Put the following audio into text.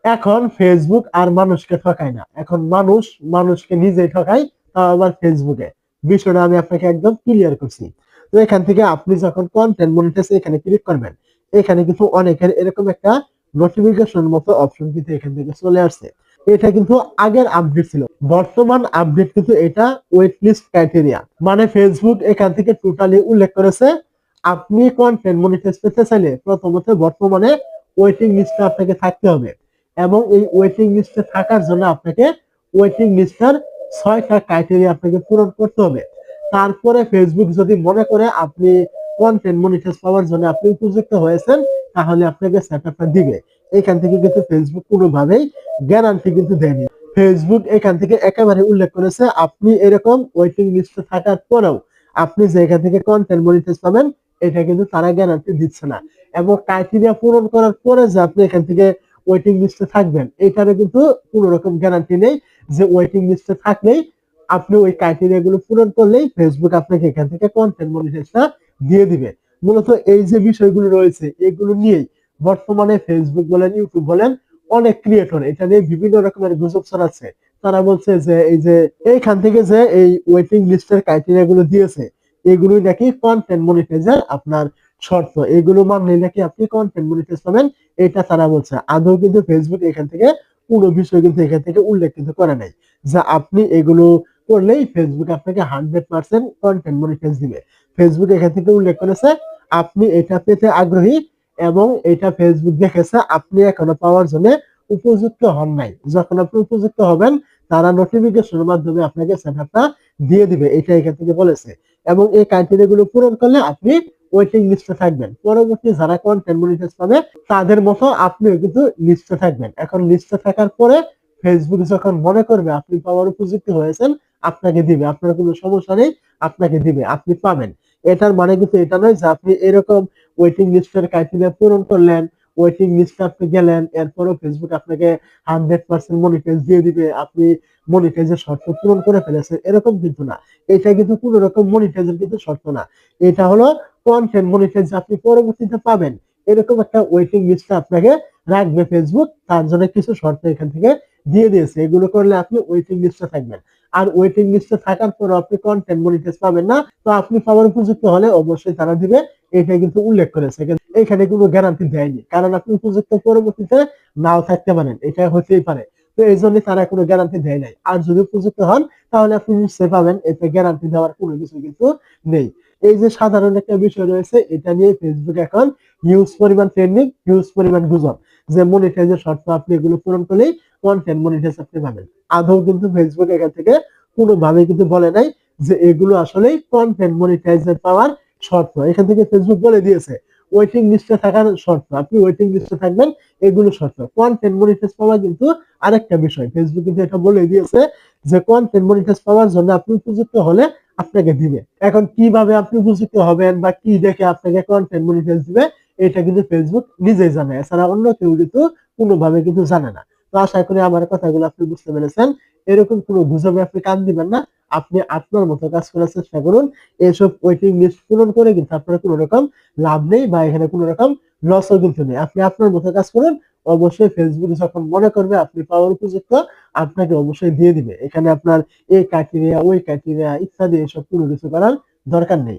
এখন ফেসবুক আর মানুষকে ঠকায় না, এখন মানুষ মানুষকে নিজেই ঠকায়, তাও আবার ফেসবুকে। বিষয়টা আমি আপনাকে একদম ক্লিয়ার করছি। তো এখান থেকে আপনি যখন কন্টেন্ট মনিটাইজেশন এখানে ক্লিক করবেন, এখানে কিন্তু অনেকের এরকম একটা নোটিফিকেশন মতো অপশন কিন্তু এখান থেকে চলে আসছে। এটা কিন্তু আগের আপডেট ছিল, বর্তমান আপডেট কিন্তু এটা ওয়েট লিস্ট ক্রাইটেরিয়া। মানে ফেসবুক এখান থেকে টোটালি উল্লেখ করেছে আপনি কন্টেন্ট মনিটাইজ পেতে চাইলে প্রথমত বর্তমানে ওয়েটিং লিস্টে আপনাকে থাকতে হবে, এবং এই ওয়েটিং লিস্টে থাকার জন্য আপনাকে ওয়েটিং লিস্টের 6টা ক্রাইটেরিয়া আপনাকে পূরণ করতে হবে। তারপরে ফেসবুক যদি মনে করে আপনি কন্টেন্ট মনিটাইজ পাওয়ার জন্য আপনি উপযুক্ত হয়েছেন, তাহলে আপনাকে সেটআপটা দিবে। এখান থেকে কিন্তু ফেসবুক কোনোভাবেই গ্যারান্টি কিন্তু দেয়নি। ফেসবুক এখান থেকে একেবারে উল্লেখ করেছে আপনি এরকম ওয়েটিং লিস্টে থাকার পরেও আপনি যে এখান থেকে কন্টেন্ট মনিটাইজ পাবেন, এটা কিন্তু তারা গ্যারান্টি দিচ্ছে না। এবং ক্রাইটেরিয়া পূরণ করার পরে যে আপনি এখান থেকে ওয়েটিং লিস্টে থাকবেন, এটারও কিন্তু কোনো রকম গ্যারান্টি নেই যে ওয়েটিং লিস্টে থাকলেই আপনি ওই ক্রাইটেরিয়া গুলো পূরণ করলেই ফেসবুক আপনাকে এখান থেকে কন্টেন্ট মনিটাইজেশনটা দিয়ে দিবে। মূলত এই যে বিষয়গুলো রয়েছে এগুলো নিয়েই বর্তমানে ফেসবুক বলেন ইউটিউব বলেন অনেক ক্রিয়েটর এটা নিয়ে বিভিন্ন রকমের গুজব ছড়াচ্ছে। তারা বলছে যে এই যে এইখান থেকে যে এই ওয়েটিং লিস্টের ক্রাইটেরিয়া গুলো দিয়েছে, এগুলোই নাকি কন্টেন্ট মনিটাইজার আপনার শর্ত, এগুলো মানলে নাকি আপনি কন্টেন্ট মনিটাইজ পাবেন, এটা তারা বলছে। আদৌ কিন্তু ফেসবুক এখান থেকে কোনো বিষয় কিন্তু এখান থেকে উল্লেখ কিন্তু করে নাই যে আপনি এগুলো করলেই ফেসবুক আপনাকে 100% কন্টেন্ট মনিটাইজ দিবে। ফেসবুক এখান থেকে উল্লেখ করেছে আপনি এটা পেতে আগ্রহী, এবং এটা ফেসবুক দেখেছে আপনি এখনো পাওয়ার জন্য উপযুক্ত হন নাই। যখন আপনি উপযুক্ত হবেন, তারা নোটিফিকেশনের মাধ্যমে আপনাকে সেটআপটা দিয়ে দিবে, এটা এখান থেকে বলেছে। এবং এই ক্রাইটেরিয়া গুলো পূরণ করলে আপনি ওয়েটিং লিস্টে থাকবেন। পরবর্তী যারা কন্টেন্ট মনিটাইজ পাবে তাদের মতো আপনিও কিন্তু লিস্টে থাকবেন। এখন লিস্টে থাকার পরে ফেসবুক যখন মনে করবে আপনি পাওয়ার উপযুক্ত হয়েছেন, আপনাকে দিবে, আপনার কোনো সমস্যা নেই, আপনাকে দিবে, আপনি পাবেন। এটার মানে কিন্তু এটা নয় যে আপনি এরকম ওয়েটিং লিস্টের ক্রাইটেরিয়া পূরণ করলেন, ওয়েটিং লিস্টে আপনি গেলেন, এরপরও ফেসবুক আপনাকে 100% মনিটাইজ দিয়ে দিবে, আপনি মনিটাইজের শর্ত পূরণ করে ফেলেছেন, এরকম কিন্তু না। এটা কিন্তু কোন রকম মনিটাইজের কিন্তু শর্ত না। এটা হলো কন্টেন্ট মনিটাইজ আপনি পরবর্তীতে পাবেন, এরকম একটা ওয়েটিং লিস্টে আপনাকে রাখবে ফেসবুক, তার জন্য কিছু শর্ত এখান থেকে দিয়ে দিয়েছে। এগুলো করলে আপনি ওয়েটিং লিস্টে থাকবেন। আর ওয়েটিং লিস্টে থাকার পর আপনি কন্টেন্ট মনিটাইজ পাবেন না, তো আপনি পাওয়ার উপযুক্ত হলে অবশ্যই তারা দিবে, এটা কিন্তু উল্লেখ করেছে। এখানে কোনো গ্যারান্টি দেয়নি, কারণ আপনি উপযুক্ত পরবর্তীতে নাও থাকতে পারেন, এটা হতেই পারে। তো এই জন্য তারা কোনো গ্যারান্টি দেয় নাই। আর যদি উপযুক্ত হন তাহলে আপনি নিশ্চয়ই পাবেন, এতে গ্যারান্টি দেওয়ার কোনো কিছু কিন্তু নেই। এই যে সাধারণ একটা বিষয় রয়েছে, এটা নিয়ে ফেসবুক এখন হিউজ পরিমাণ ট্রেন্ডিং, হিউজ পরিমাণ গুজব যে মনিটাইজের শর্ত আপনি এগুলো পূরণ করলেই কন্টেন্ট মনিটাইজ আপনি পাবেন। আদৌ কিন্তু ফেসবুক এখান থেকে কোনোভাবে কিন্তু বলে নাই যে এগুলো আসলেই কন্টেন্ট মনিটাইজের পাওয়ার শর্ত। এখান থেকে ফেসবুক বলে দিয়েছে ওয়েটিং লিস্টে থাকার শর্ত, আপনি ওয়েটিং লিস্টে থাকবেন, এগুলো শর্ত। কন্টেন্ট মনিটাইজ পাওয়া কিন্তু আরেকটা বিষয়, ফেসবুক কিন্তু এটা বলে দিয়েছে যে কন্টেন্ট মনিটাইজ পাওয়ার জন্য আপনি উপযুক্ত হলে আপনাকে দিবে। এখন কিভাবে আপনি উপযুক্ত হবেন বা কি দেখে আপনাকে কন্টেন্ট মনিটাইজ দিবে, এটা কিন্তু ফেসবুক নিজেই জানে, এছাড়া অন্য কেউ কিন্তু কোনোভাবে কিন্তু জানে না। তো আশা করি আমার কথাগুলো আপনি বুঝতে পেরেছেন। এরকম কোনো গুজবে আপনি কান দিবেন না, আপনি আপনার মতো কাজ করার চেষ্টা করুন। এসব ওয়েটিং লিস্ট পূরণ করে কিন্তু আপনার কোনো রকম লাভ নেই, বা এখানে কোনো রকম লসও কিন্তু নেই। আপনি আপনার মতো কাজ করুন, অবশ্যই ফেসবুক যখন মনে করবে আপনি পাওয়ার উপযুক্ত, আপনাকে অবশ্যই দিয়ে দিবে। এখানে আপনার এই ক্রাইটেরিয়া ওই ক্রাইটেরিয়া ইত্যাদি এসব কোনো কিছু করার দরকার নেই।